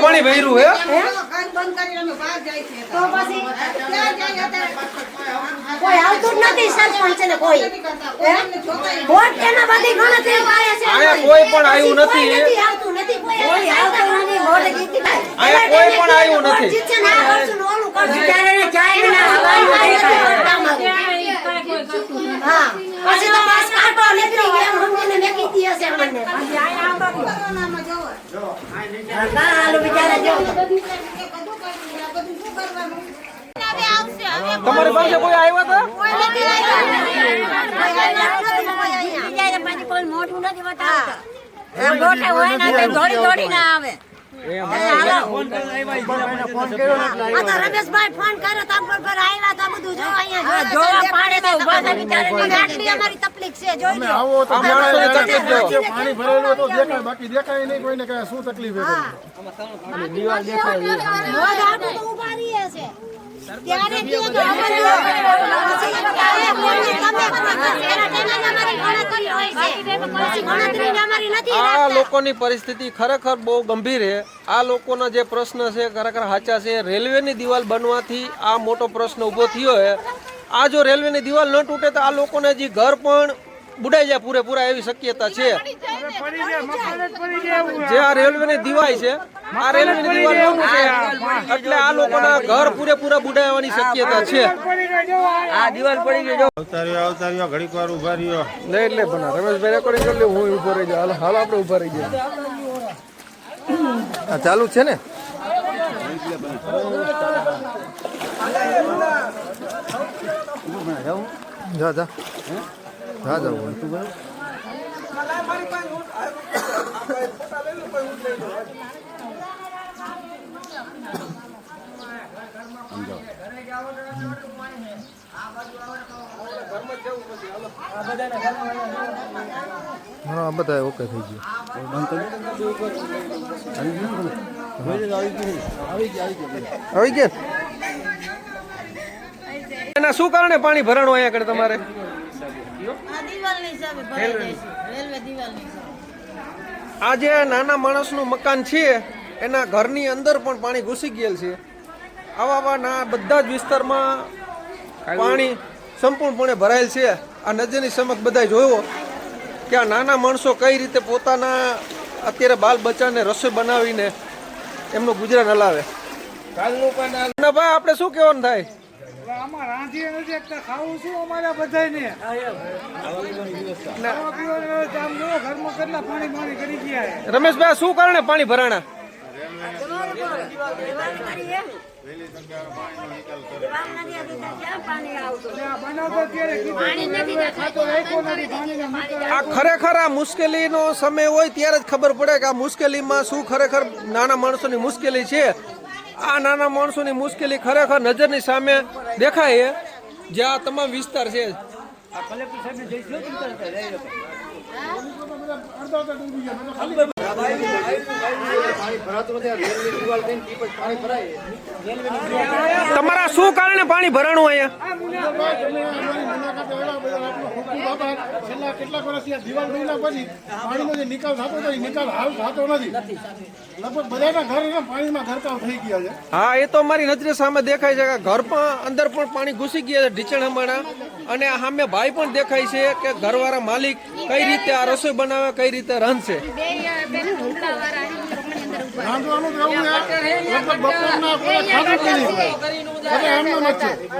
પાણી ભર્યું હે તો પછી કોઈ આવતું જ નથી સરપંચ ને કોઈ વોટ કેના બધી ગણતરી કરે છે આયા કોઈ પણ આવ્યું નથી આવતું નથી કોઈ આવતું નથી વોટ જીતી આયા કોઈ પણ આવ્યું નથી જીતશે ના કરશું ને ઓલું કરશું ત્યારે ચાય ના હવાનું હા પછી તો પાસ કાઢો નીકળી ગયા હમને મેકી હશે મને પછી આયા આવતો કોરોનામાં જોવો હા હાલો બિચારા જો તમારી પાસે કોઈ આવ્યા હતા કોઈ મોટું નથી બતાવતા મોટે હોય ને દોડી ના આવે રમેશભાઈ ફોન કર્યો તો પર આવ્યા તો બધું જો અહીંયા જોવા પાડે તો ઉભા થઈ બિચારાની આટલી અમારી તકલીફ છે જોઈ લો આવો તો પાણી ભરેલું તો દેખાય બાકી દેખાય નહીં કોઈને કઈ શું તકલીફ છે દીવાલ દેખાય તો ઉભા રહીએ છે ત્યારે આ લોકોની પરિસ્થિતિ ખરેખર બહુ ગંભીર છે આ લોકોના જે પ્રશ્ન છે ખરેખર સાચા છે રેલવેની દિવાલ બનવાથી આ મોટો પ્રશ્ન ઊભો થયો છે આ જો રેલવેની દિવાલ ન તૂટે તો આ લોકોને હજી ઘર પણ બુડાઈ જાય પૂરેપૂરા એવી શક્યતા છે જે આ રેલવેની દિવાલ છે આ રેલવેની દિવાલ ન તૂટે એટલે આ લોકોના ઘર પૂરેપૂરા બુડાવવાની શક્યતા છે આ દિવાલ પડી ગઈ જો અવતાર્યો ઘડીક વાર ઉભા રહ્યો લે એટલે બના રમેશભાઈ રેકોર્ડિંગ કરી લે હું ઉભો રહી જાઉં હાલ આપણે ઉભા રહી જાય આ ચાલુ છે ને જા જા જા જાવ હા બધા ઓકે થઈ ગયું આવી ગયા એના શું કારણે પાણી ભરાણું અહીંયા આગળ તમારે આ જે નાના માણસનું મકાન છે એના ઘરની અંદર પણ પાણી ઘૂસી ગયેલ છે આવા ના બધા જ વિસ્તારમાં પાણી સંપૂર્ણપણે ભરાયેલ છે આ નજરની સમક્ષ બધા જોયો કે આ નાના માણસો કઈ રીતે પોતાના અત્યારે બાલ બચ્ચાને રસોઈ બનાવીને એમનું ગુજરાન હલાવે ભાઈ આપણે શું કહેવાનું થાય રમેશભાઈ શું કારણે પાણી ભરાણા આ ખરેખર આ મુશ્કેલીનો સમય હોય ત્યારે જ ખબર પડે કે આ મુશ્કેલીમાં શું ખરેખર નાના માણસોની મુશ્કેલી છે આ નાના માણસોની મુશ્કેલી ખરેખર નજરની સામે દેખાય જે આ તમામ વિસ્તાર છે તમારા શું કારણે પાણી ભરાણું અહીંયા કેટલાક વર્ષથી દિવાલ બન્યા પછી પાણીનો જે નિકાલ થતો હતો એ નિકાલ હાલ થતો નથી લગભગ બધાના ઘર પાણીમાં ગરકાવ થઈ ગયા છે હા એ તો અમારી નજરે સામે દેખાય છે કે ઘરમાં અંદર પણ પાણી ઘૂસી ગયા છે ઢીચણ હમણાં અને સામે ભાઈ પણ દેખાય છે કે ઘરવાળા માલિક કઈ રીતે આ રસોઈ બનાવે કઈ રીતે રાંધશે રાંધવાનું લગભગ બપોરના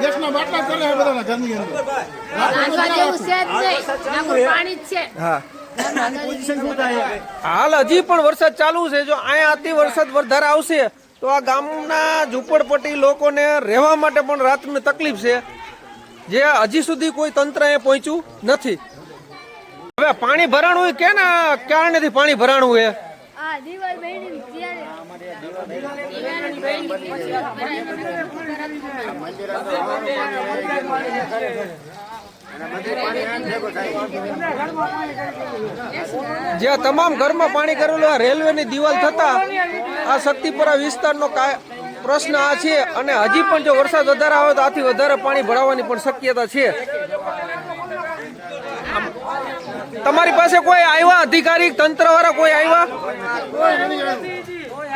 ગેસના બાટલા કરે છે બધાના ઘરની અંદર હાલ હજી પણ વરસાદ ચાલુ છે જો અહીંયા અતિ વરસાદ વધારે આવશે તો આ ગામના ઝૂંપડપટ્ટી લોકોને રહેવા માટે પણ રાતની તકલીફ છે જે હજી સુધી કોઈ તંત્ર એ પહોંચ્યું નથી હવે પાણી ભરાણું હોય કે ના કારણેથી પાણી ભરાણું હોય જે તમામ ઘરમાં પાણી કરેલું રેલવેની દિવાલ થતા આ શક્તિપુરા વિસ્તારનો પ્રશ્ન આ છે અને હજી પણ જો વરસાદ વધારે આવે તો આથી વધારે પાણી ભરાવાની પણ શક્યતા છે તમારી પાસે કોઈ આવ્યા અધિકારી તંત્ર વાળા કોઈ આવ્યા?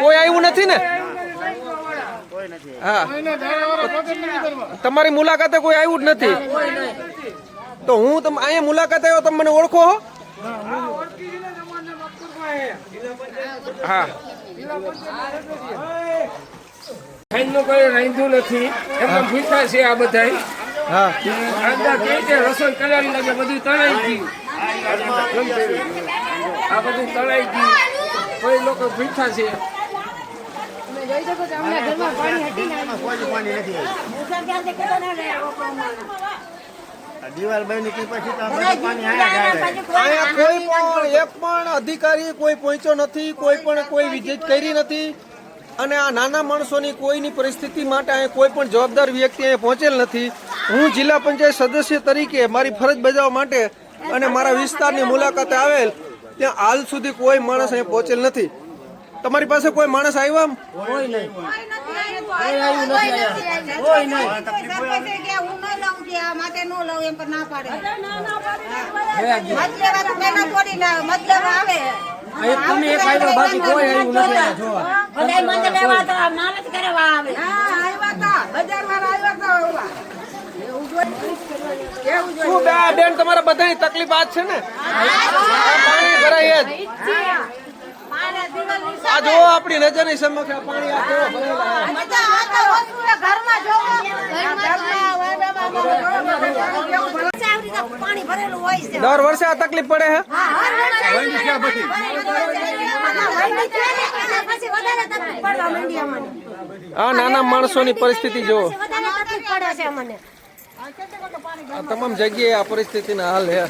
કોઈ આવ્યું નથી ને? હા, કોઈને દાડાવાળા વગર નથી કરવા. તમારી મુલાકાતે કોઈ આવ્યું જ નથી. તો હું અહીંયા મુલાકાતે આવ્યો, તમે મને ઓળખો છો? હા, ખાઈને કોઈ રાંધ્યું નથી, એમને ભૂખ્યા છે આ બધા. હા, અંદર કે રીતે રસોઈ કરેલી લાગે, બધું તળાઈ ગયું. આ બધું તળાઈ ગયું, કોઈ લોકો ભૂખ્યા છે. અહીંયા કોઈ પણ એક પણ અધિકારી કોઈ પહોંચ્યો નથી, કોઈ પણ કોઈ વિઝિટ કરી નથી. અને આ નાના માણસોની કોઈની પરિસ્થિતિ માટે અહીંયા કોઈ પણ જવાબદાર વ્યક્તિ અહીંયા પહોંચેલ નથી. હું જિલ્લા પંચાયત સદસ્ય તરીકે મારી ફરજ બજાવવા માટે અને મારા વિસ્તારની મુલાકાતે આવેલ, ત્યાં હાલ સુધી કોઈ માણસ અહીંયા પહોંચેલ નથી. તમારી પાસે કોઈ માણસ આવ્યા? કોઈ નહીં. શું બેન તમારા બધાની તકલીફ આ જ છે ને? પાણી ભરાય જ. આ જો આપણી નજરની સમક્ષ આ પાણી આ કેવો ભરેલા છે. દર વર્ષે આ તકલીફ પડે છે. આ નાના માણસોની પરિસ્થિતિ જુઓ. આ તમામ જગ્યાએ આ પરિસ્થિતિના હાલ છે.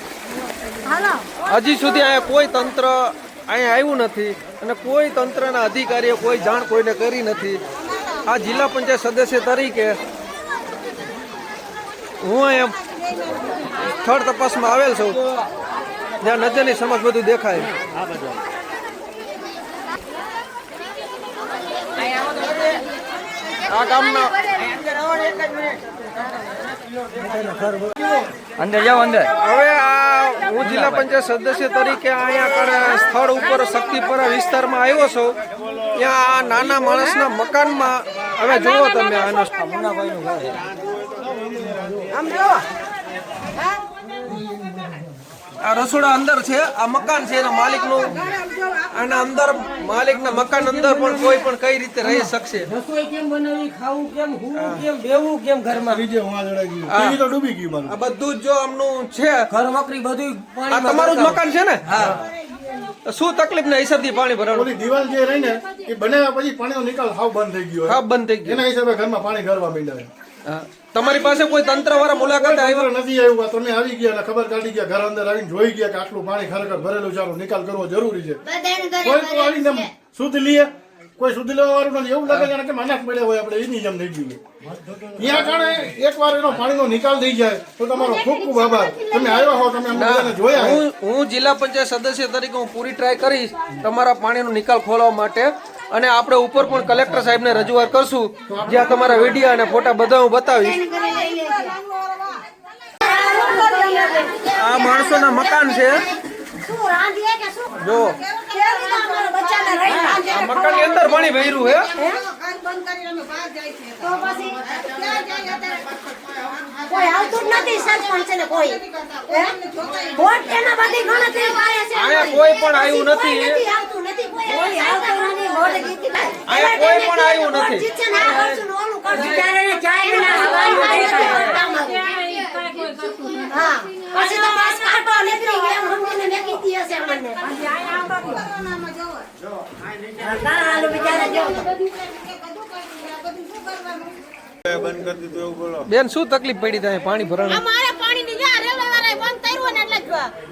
હજી સુધી અહીંયા કોઈ તંત્ર અહીંયા આવ્યું નથી અને કોઈ તંત્રના અધિકારીએ કોઈ જાણ કોઈને કરી નથી. આ જિલ્લા પંચાયત સદસ્ય તરીકે હું અહીંયા સ્થળ તપાસમાં આવેલ છું, જ્યાં નજરની સમક્ષ બધું દેખાય. આ ગામના અંદર જાઓ અંદર. હવે આ હું જિલ્લા પંચાયત સદસ્ય તરીકે અહીંયા આગળ સ્થળ ઉપર શક્તિપરા વિસ્તારમાં આવ્યો છું. ત્યાં આ નાના માણસના મકાનમાં હવે જુઓ તમે આનો આ રસોડા અંદર છે, આ મકાન છે એના માલિકનું. આના અંદર માલિકના મકાન અંદર પણ કોઈ પણ કઈ રીતે રહી શકશે? રસોઈ કેમ બનાવી, ખાવું કેમ, હું કેમ, બેવું કેમ ઘરમાં? બીજે વાદળા ગયું. ટીવી તો ડૂબી ગયું મારું. આ બધું જ જો આમનું છે. ઘર વકરી બધું આ તમારું જ મકાન છે ને? તો શું તકલીફ ના હિસાબથી પાણી ભરાણું? ઓલી દિવાલ જે રહી ને એ બનાવ્યા પછી પાણીનો નિકાલ હાવ બંધ થઈ ગયો. હા, બંધ થઈ ગયું. એના હિસાબે ઘરમાં પાણી ગરવા માંડ્યા. હા. તમારી પાસે કોઈ તંત્ર વાળા મુલાકાત આવ્યા? નથી આવ્યું. તમે આવી ગયા અને ખબર કાઢી ગયા, ઘર અંદર આવીને જોઈ ગયા કે આટલું પાણી ખરેખર ભરેલું છે, આનો નિકાલ કરવો જરૂરી છે. કોઈ તો આવીને શુદ્ધ લઈએ, કોઈ શુદ્ધ લેવા વાળું નથી. એવું લાગે કે માનસ મળ્યા હોય આપણે એની જેમ થઈ ગયું. ત્યાં કારણે એકવાર એનો પાણીનો નિકાલ થઈ જાય તો તમારો ખૂબ ખૂબ આભાર. તમે આવ્યા હો, તમે અમને બધાને જોયા. હું જિલ્લા પંચાયત સદસ્ય તરીકે હું પૂરી ટ્રાય કરીશ તમારા પાણીનો નિકાલ ખોલવા માટે. અને આપણે ઉપર પણ કલેક્ટર સાહેબને રજૂઆત કરશું, જ્યાં તમારા વિડીયો અને ફોટા બધા હું બતાવીશ. આ માણસોના મકાન છે જો. આ મકાનની અંદર પાણી વહેરું છે. કોઈ આવતું જ નથી સરપંચ ને કોઈ. વોટ એના બધી ગણતરી કરે છે. અહીંયા કોઈ પણ આવ્યું નથી. આવતું નથી કોઈ આવતું નથી. વોટ જીતી અહીંયા કોઈ પણ આવ્યું નથી. જીતશે ને આ કરશું ને ઓલું કરશું. ત્યારે ચાય ના આવવાનું હા. પછી તો બસ કાટો નીકળી ગયા મમ્મીને મેકી દી હશે મને. હાલો બિચારા જો. બેન શું તકલીફ પડી ત્યાં પાણી ભરાણું? અમારે પાણીની જા રેલવે વાળાએ બંધ કર્યું ને એટલે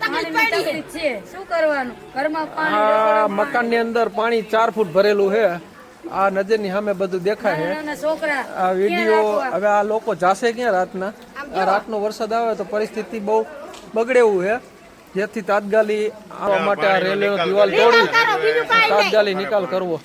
તકલીફ પડી છે. શું કરવાનું? ઘરમાં આ મકાનની અંદર પાણી 4 ફૂટ ભરેલું છે. આ નજરની સામે બધું દેખાય છે. નાના છોકરા આ વિડીયો હવે આ લોકો જાશે ક્યાં રાતના? આ રાતનો વરસાદ આવે તો પરિસ્થિતિ બહુ બગડે એવું છે, જેથી તાત્કાલિક આવવા માટે આ રેલવેનો દિવાલ તોડી તાત્કાલિક નિકાલ કરવો.